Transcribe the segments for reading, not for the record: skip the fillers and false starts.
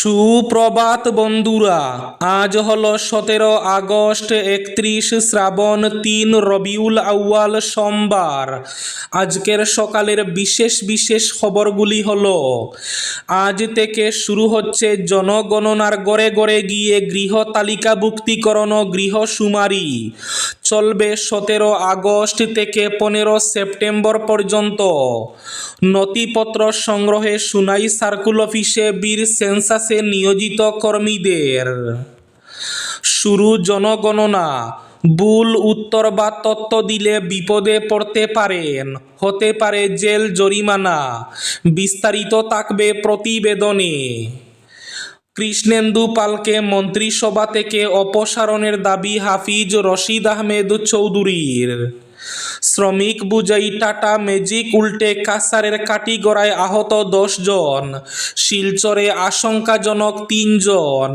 সুপ্রভাত বন্ধুরা, আজ হলো 17 আগস্ট, 31 শ্রাবণ, 3 রবিউল আউয়াল, সোমবার। আজকের সকালের বিশেষ বিশেষ খবরগুলি হলো, আজ থেকে শুরু হচ্ছে জনগণনার গড়ে গড়ে গিয়ে গৃহ তালিকাভুক্তিকরণ ও গৃহশুমারি। চলবে 17 আগস্ট থেকে 15 সেপ্টেম্বর পর্যন্ত। নথিপত্র সংগ্রহে সুনাই সার্কুল অফিসে বীর সেন্সাসে নিয়োজিত কর্মীদের। শুরু জনগণনা। ভুল উত্তর বা তথ্য দিলে বিপদে পড়তে পারেন, হতে পারে জেল, জরিমানা। বিস্তারিত থাকবে প্রতিবেদনে। কৃষ্ণেন্দু পালকে মন্ত্রিসভা থেকে অপসারণের দাবি হাফিজ রশিদ আহমেদ চৌধুরীর। শ্রমিক বুঝাই টাটা ম্যাজিক উল্টে কাছাড়ের কাটিগড়ায় আহত 10 জন, শিলচরে আশঙ্কাজনক 3 জন।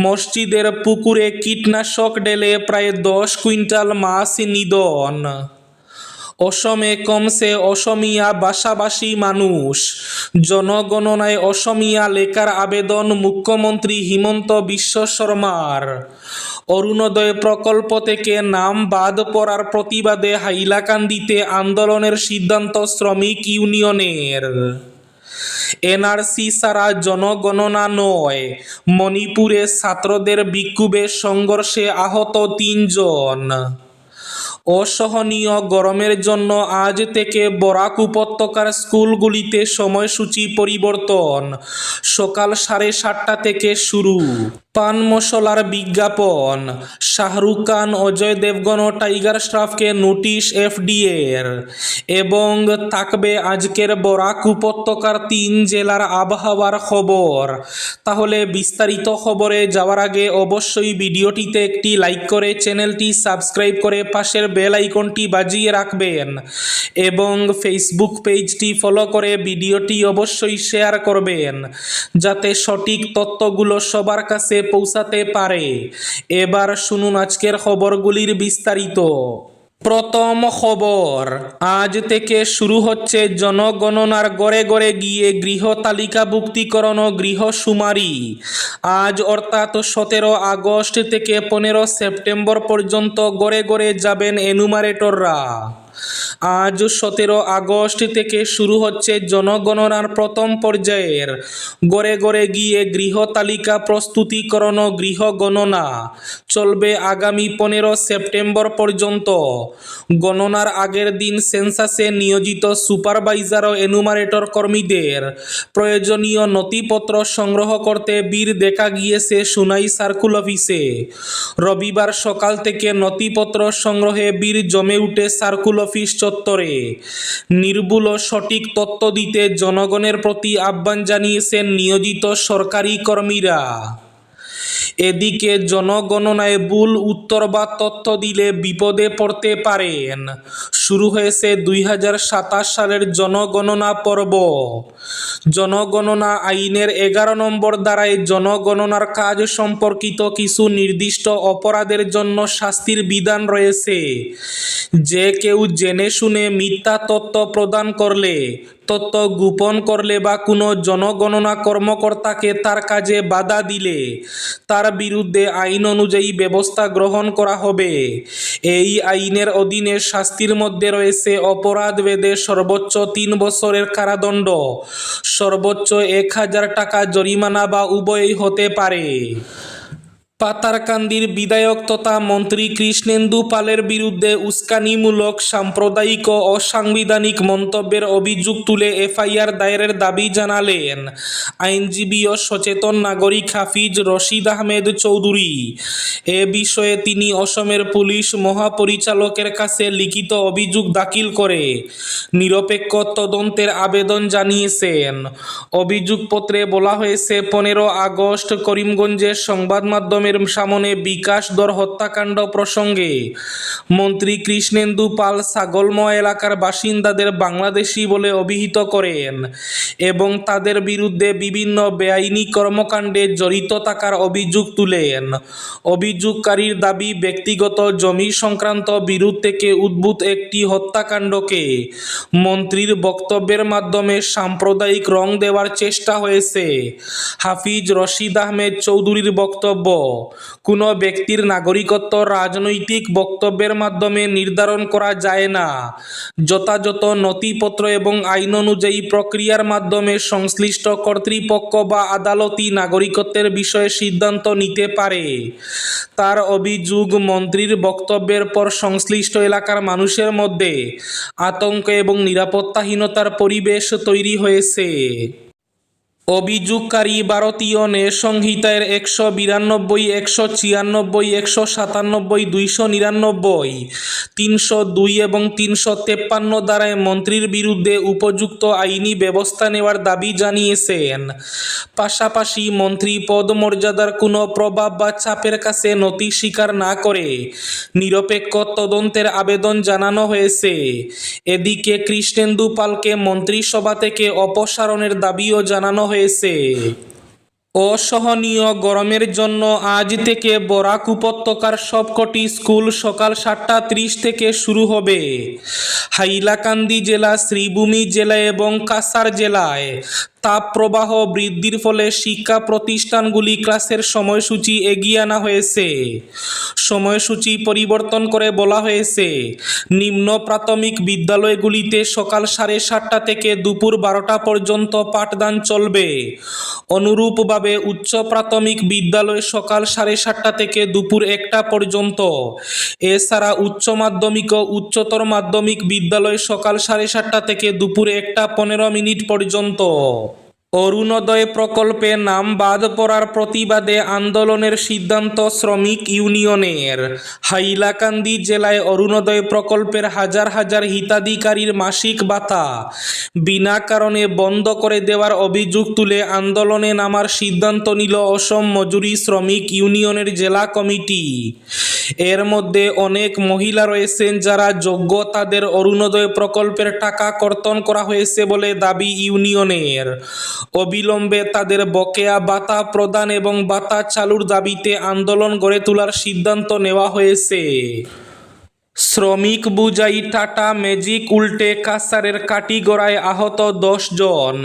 মসজিদের পুকুরে কীটনাশক ঢেলে প্রায় 10 কুইন্টাল মাছ নিধন। অসমে কমছে অসমিয়া ভাষাভাষী মানুষ। জনগণনায় অসমিয়া লেখার আবেদন মুখ্যমন্ত্রী হিমন্ত বিশ্ব শর্মার। অরুণোদয় প্রকল্প থেকে নাম বাদ পড়ার প্রতিবাদে হাইলাকান্দিতে আন্দোলনের সিদ্ধান্ত শ্রমিক ইউনিয়নের। এনআরসি ছাড়া জনগণনা নয়। মণিপুরে ছাত্রদের বিক্ষোভে সংঘর্ষে আহত 3 জন। অসহনীয় গরমের জন্য আজ থেকে বরাক উপত্যকার স্কুলগুলিতে সময়সূচি পরিবর্তন। সকাল 7:30টা থেকে শুরু। পান মশলার বিজ্ঞাপন। শাহরুখ খান, অজয় দেবগন ও টাইগার শ্রফকে নোটিশ এফডিএর। এবং থাকবে আজকের বরাক উপত্যকার 3 জেলার আবহাওয়ার খবর। তাহলে বিস্তারিত খবরে যাওয়ার আগে অবশ্যই ভিডিওটিতে একটি লাইক করে চ্যানেলটি সাবস্ক্রাইব করে পাশের বেল আইকনটি বাজিয়ে রাখবেন এবং ফেসবুক পেজটি ফলো করে ভিডিওটি অবশ্যই শেয়ার করবেন, যাতে সঠিক তথ্যগুলো সবার কাছে পৌঁছাতে পারে। এবার শুনুন আজকের খবরগুলির বিস্তারিত। প্রথম খবর, আজ থেকে শুরু হচ্ছে জনগণনার গড়ে গড়ে গিয়ে গৃহ তালিকাভুক্তিকরণ ও গৃহশুমারি। আজ অর্থাৎ 17 আগস্ট থেকে 15 সেপ্টেম্বর পর্যন্ত গড়ে গড়ে যাবেন এনুমারেটররা। আজ 17 আগস্ট থেকে শুরু হচ্ছে জনগণনার প্রথম পর্যায়ের গড়ে গড়ে গিয়ে গৃহ তালিকা প্রস্তুতিকরণ ও গৃহ গণনা। চলবে আগামী 15 সেপ্টেম্বর পর্যন্ত। গণনার আগের দিন সেন্সাসে নিয়োজিত সুপারভাইজার ও এনুমারেটর কর্মীদের প্রয়োজনীয় নথিপত্র সংগ্রহ করতে ভিড় দেখা গিয়েছে সুনাই সার্কুল অফিসে। রবিবার সকাল থেকে নথিপত্র সংগ্রহে ভিড় জমে উঠে সার্কুল অফিস চত্বরে। নির্ভুল ও সঠিক তথ্য দিতে জনগণের প্রতি আহ্বান জানিয়েছেন নিয়োজিত সরকারি কর্মীরা। এদিকে জনগণনায় ভুল উত্তর বা তথ্য দিলে বিপদে পড়তে পারেন। শুরু হয়েছে 2027 সালের জনগণনা পর্ব। জনগণনা আইনের 11 নম্বর ধারায় জনগণনার কাজ সম্পর্কিত কিছু নির্দিষ্ট অপরাধের জন্য শাস্তির বিধান রয়েছে। যে কেউ জেনে শুনে মিথ্যা তথ্য প্রদান করলে, তথ্য গোপন করলে বা কোনো জনগণনা কর্মকর্তাকে তার কাজে বাধা দিলে তার বিরুদ্ধে আইন অনুযায়ী ব্যবস্থা গ্রহণ করা হবে। এই আইনের অধীনে শাস্তির মধ্যে রয়েছে অপরাধ ভেদে সর্বোচ্চ 3 বছরের কারাদণ্ড, সর্বোচ্চ 1000 টাকা জরিমানা বা উভয়ই হতে পারে। পাতারকান্দির বিধায়ক তথা মন্ত্রী কৃষ্ণেন্দু পালের বিরুদ্ধে উস্কানিমূলক, সাম্প্রদায়িক ও অসাংবিধানিক মন্তব্যের অভিযোগ তুলে এফআইআর দায়েরের দাবি জানালেন আইনজীবী ও সচেতন নাগরিক হাফিজ রশিদ আহমেদ চৌধুরী। এ বিষয়ে তিনি অসমের পুলিশ মহাপরিচালকের কাছে লিখিত অভিযোগ দাখিল করে নিরপেক্ষ তদন্তের আবেদন জানিয়েছেন। অভিযোগপত্রে বলা হয়েছে, 15 আগস্ট করিমগঞ্জের সংবাদ মাধ্যমে গণমাধ্যমের সামনে বিকাশ দর হত্যাকাণ্ড প্রসঙ্গে মন্ত্রী কৃষ্ণেন্দু পাল ছাগলময় এলাকার বাসিন্দাদের বাংলাদেশি বলে অভিহিত করেন এবং তাদের বিরুদ্ধে বিভিন্ন বেআইনি কর্মকাণ্ডে জড়িত থাকার অভিযোগ তুলেন। অভিযোগকারীর দাবি, ব্যক্তিগত জমি সংক্রান্ত বিরোধ থেকে উদ্ভূত একটি হত্যাকাণ্ডকে মন্ত্রীর বক্তব্যের মাধ্যমে সাম্প্রদায়িক রং দেওয়ার চেষ্টা হয়েছে। হাফিজ রশিদ আহমেদ চৌধুরীর বক্তব্য, কোনো ব্যক্তির নাগরিকত্ব রাজনৈতিক বক্তব্যের মাধ্যমে নির্ধারণ করা যায় না। যথাযথ নথিপত্র এবং আইন অনুযায়ী প্রক্রিয়ার মাধ্যমে সংশ্লিষ্ট কর্তৃপক্ষ বা আদালতই নাগরিকত্বের বিষয়ে সিদ্ধান্ত নিতে পারে। তার অভিযোগ, মন্ত্রীর বক্তব্যের পর সংশ্লিষ্ট এলাকার মানুষের মধ্যে আতঙ্ক এবং নিরাপত্তাহীনতার পরিবেশ তৈরি হয়েছে। অভিযোগকারী ভারতীয় ন্যায় সংহিতার 192, 196, 197, 299, 302 এবং 353 ধারায় মন্ত্রীর বিরুদ্ধে উপযুক্ত আইনি ব্যবস্থা নেওয়ার দাবি জানিয়েছেন। পাশাপাশি মন্ত্রী পদমর্যাদার কোনো প্রভাব বা চাপের কাছে নতি স্বীকার না করে নিরপেক্ষ তদন্তের আবেদন জানানো হয়েছে। এদিকে কৃষ্ণেন্দু পালকে মন্ত্রিসভা থেকে অপসারণের দাবিও জানানো হয়েছে। অসহনীয় গরমের জন্য আজ থেকে বরাক উপত্যকার সবকটি স্কুল সকাল 7:30 থেকে শুরু হবে। হাইলাকান্দি জেলা, শ্রীভূমি জেলা এবং কাছাড় জেলায় তাপপ্রবাহ বৃদ্ধির ফলে শিক্ষা প্রতিষ্ঠানগুলি ক্লাসের সময়সূচি এগিয়ে আনা হয়েছে। সময়সূচি পরিবর্তন করে বলা হয়েছে, নিম্ন প্রাথমিক বিদ্যালয়গুলিতে সকাল 7:30 থেকে দুপুর 12টা পর্যন্ত পাঠদান চলবে। অনুরূপভাবে উচ্চ প্রাথমিক বিদ্যালয় সকাল 7:30 থেকে দুপুর 1টা পর্যন্ত। এছাড়া উচ্চ মাধ্যমিক ও উচ্চতর মাধ্যমিক বিদ্যালয় সকাল 7:30 থেকে দুপুর 1টা 15 পর্যন্ত। অরুণোদয় প্রকল্পে নাম বাদ পড়ার প্রতিবাদে আন্দোলনের সিদ্ধান্ত শ্রমিক ইউনিয়নের। হাইলাকান্দি জেলায় অরুণোদয় প্রকল্পের হাজার হাজার হিতাধিকারীর মাসিক ভাতা বিনা কারণে বন্ধ করে দেওয়ার অভিযোগ তুলে আন্দোলনে নামার সিদ্ধান্ত নিল অসম মজুরি শ্রমিক ইউনিয়নের জেলা কমিটি। এর মধ্যে অনেক মহিলা রয়েছেন যারা যোগ্য, তাদের অরুণোদয় প্রকল্পের টাকা কর্তন করা হয়েছে বলে দাবি ইউনিয়নের। অবিলম্বে তাদের বকেয়া ভাতা প্রদান এবং ভাতা চালুর দাবিতে আন্দোলন গড়ে তোলার সিদ্ধান্ত নেওয়া হয়েছে। শ্রমিক বোঝাই টাটা ম্যাজিক উল্টে কাছাড়ের কাটিগড়ায় আহত 10 জন,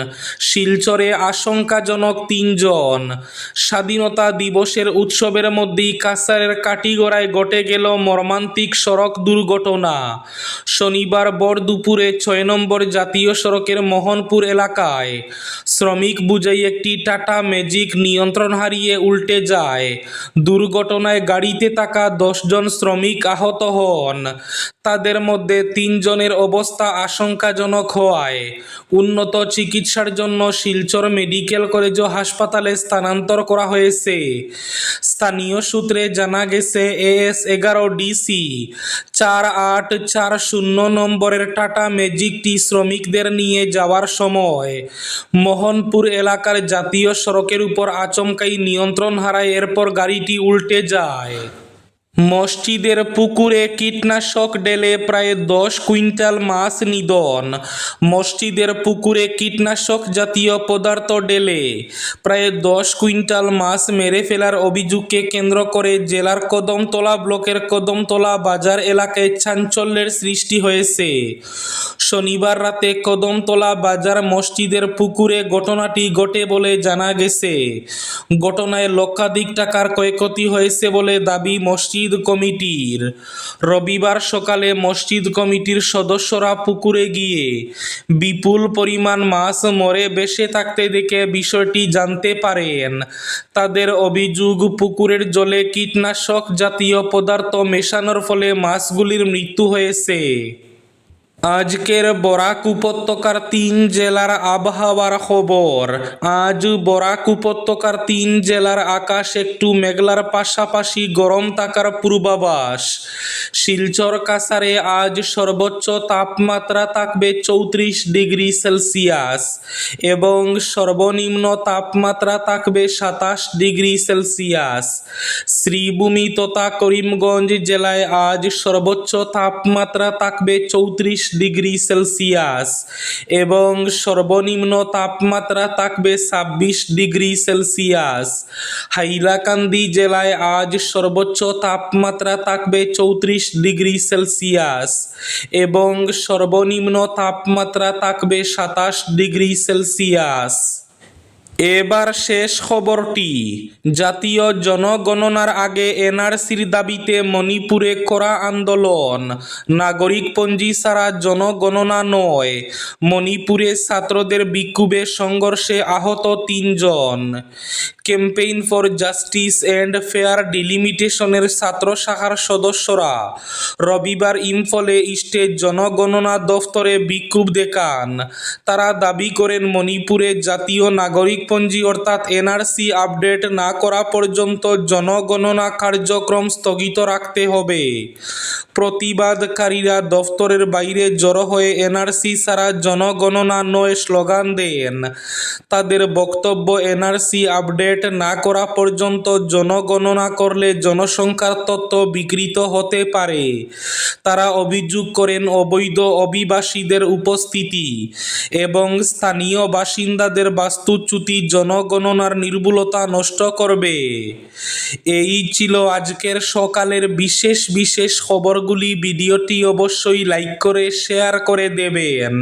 শিলচরে আশঙ্কাজনক 3 জন। স্বাধীনতা দিবসের উৎসবের মধ্যেই কাছাড়ের কাটিগড়ায় ঘটে গেল মর্মান্তিক সড়ক দুর্ঘটনা। শনিবার ভর দুপুরে 6 নম্বর জাতীয় সড়কের মোহনপুর এলাকায় শ্রমিক বোঝাই একটি টাটা ম্যাজিক নিয়ন্ত্রণ হারিয়ে উল্টে যায়। দুর্ঘটনায় গাড়িতে থাকা 10 জন শ্রমিক আহত হন। তাদের মধ্যে 3 জনের অবস্থা আশঙ্কাজনক হওয়ায় উন্নত চিকিৎসার জন্য শিলচর মেডিকেল কলেজ ও হাসপাতালে স্থানান্তর করা হয়েছে। স্থানীয় সূত্রে জানা গেছে, AS11DC 4840 নম্বরের টাটা ম্যাজিকটি শ্রমিকদের নিয়ে যাওয়ার সময় মোহনপুর এলাকার জাতীয় সড়কের উপর আচমকাই নিয়ন্ত্রণ হারায়। এরপর গাড়িটি উল্টে যায়। মসজিদের পুকুরে কীটনাশক ঢেলে প্রায় 10 কুইন্টাল মাছ নিধন। মসজিদের পুকুরে কীটনাশক জাতীয় পদার্থ ঢেলে প্রায় 10 কুইন্টাল মাছ মেরে ফেলার অভিযোগকে কেন্দ্র করে জেলার কদমতলা ব্লকের কদমতলা বাজার এলাকায় চাঞ্চল্যের সৃষ্টি হয়েছে। শনিবার রাতে কদমতলা বাজার মসজিদের পুকুরে ঘটনাটি ঘটে বলে জানা গেছে। ঘটনায় লক্ষাধিক টাকার ক্ষয়ক্ষতি হয়েছে বলে দাবি মসজিদ কমিটির। রবিবার সকালে মসজিদ কমিটির সদস্যরা পুকুরে গিয়ে বিপুল পরিমাণ মাছ মরে ভেসে থাকতে দেখে বিষয়টি জানতে পারেন। তাদের অভিযোগ, পুকুরের জলে কীটনাশক জাতীয় পদার্থ মেশানোর ফলে মাছগুলির মৃত্যু হয়েছে। আজকের বরাক উপত্যকার 3 জেলার আবহাওয়ার খবর। আজ বরাক উপত্যকার 3 জেলার আকাশ একটু মেঘলার পাশাপাশি গরম থাকার পূর্বাভাস। শিলচর কাছাড়ে আজ সর্বোচ্চ তাপমাত্রা থাকবে 34 ডিগ্রি সেলসিয়াস এবং সর্বনিম্ন তাপমাত্রা থাকবে 27 ডিগ্রি সেলসিয়াস। শ্রীভূমি তথা করিমগঞ্জ জেলায় আজ সর্বোচ্চ তাপমাত্রা থাকবে 34 ডিগ্রি সেলসিয়াস এবং সর্বনিম্ন তাপমাত্রা থাকবে 26 ডিগ্রি সেলসিয়াস। হাইলাকান্দি জেলায় আজ সর্বোচ্চ তাপমাত্রা থাকবে 34 ডিগ্রি সেলসিয়াস এবং সর্বনিম্ন তাপমাত্রা থাকবে 27 ডিগ্রি সেলসিয়াস। এবার শেষ খবরটি। জাতীয় জনগণনার আগে এনআরসির দাবিতে মণিপুরে করা আন্দোলন। নাগরিকপঞ্জি ছাড়া জনগণনা নয়। মণিপুরে ছাত্রদের বিক্ষোভে সংঘর্ষে আহত 3 জন। Campaign for Justice and Fair ডিলিমিটেশনের ছাত্র শাখার সদস্যরা রবিবার ইম্ফলে ইস্টে জনগণনা দফতরে বিক্ষোভ দেখান। তারা দাবি করেন মণিপুরে জাতীয় নাগরিকপঞ্জি অর্থাৎ এনআরসি আপডেট না করা পর্যন্ত জনগণনা কার্যক্রম স্থগিত রাখতে হবে। প্রতিবাদকারীরা দফতরের বাইরে জড়ো হয়ে এনআরসি ছাড়া জনগণনা নয় স্লোগান দেন। তাদের বক্তব্য, এনআরসি আপডেট না করা পর্যন্ত জনগণনা করলে জনসংখ্যার তথ্য বিকৃত হতে পারে। তারা অভিযোগ করেন অবৈধ অভিবাসীদের উপস্থিতি এবং স্থানীয় বাসিন্দাদের বাস্তুচ্যুতি জনগণনার নির্ভুলতা নষ্ট করবে। এই ছিল আজকের সকালের বিশেষ খবরগুলি। ভিডিওটি অবশ্যই লাইক করে শেয়ার করে দেবেন।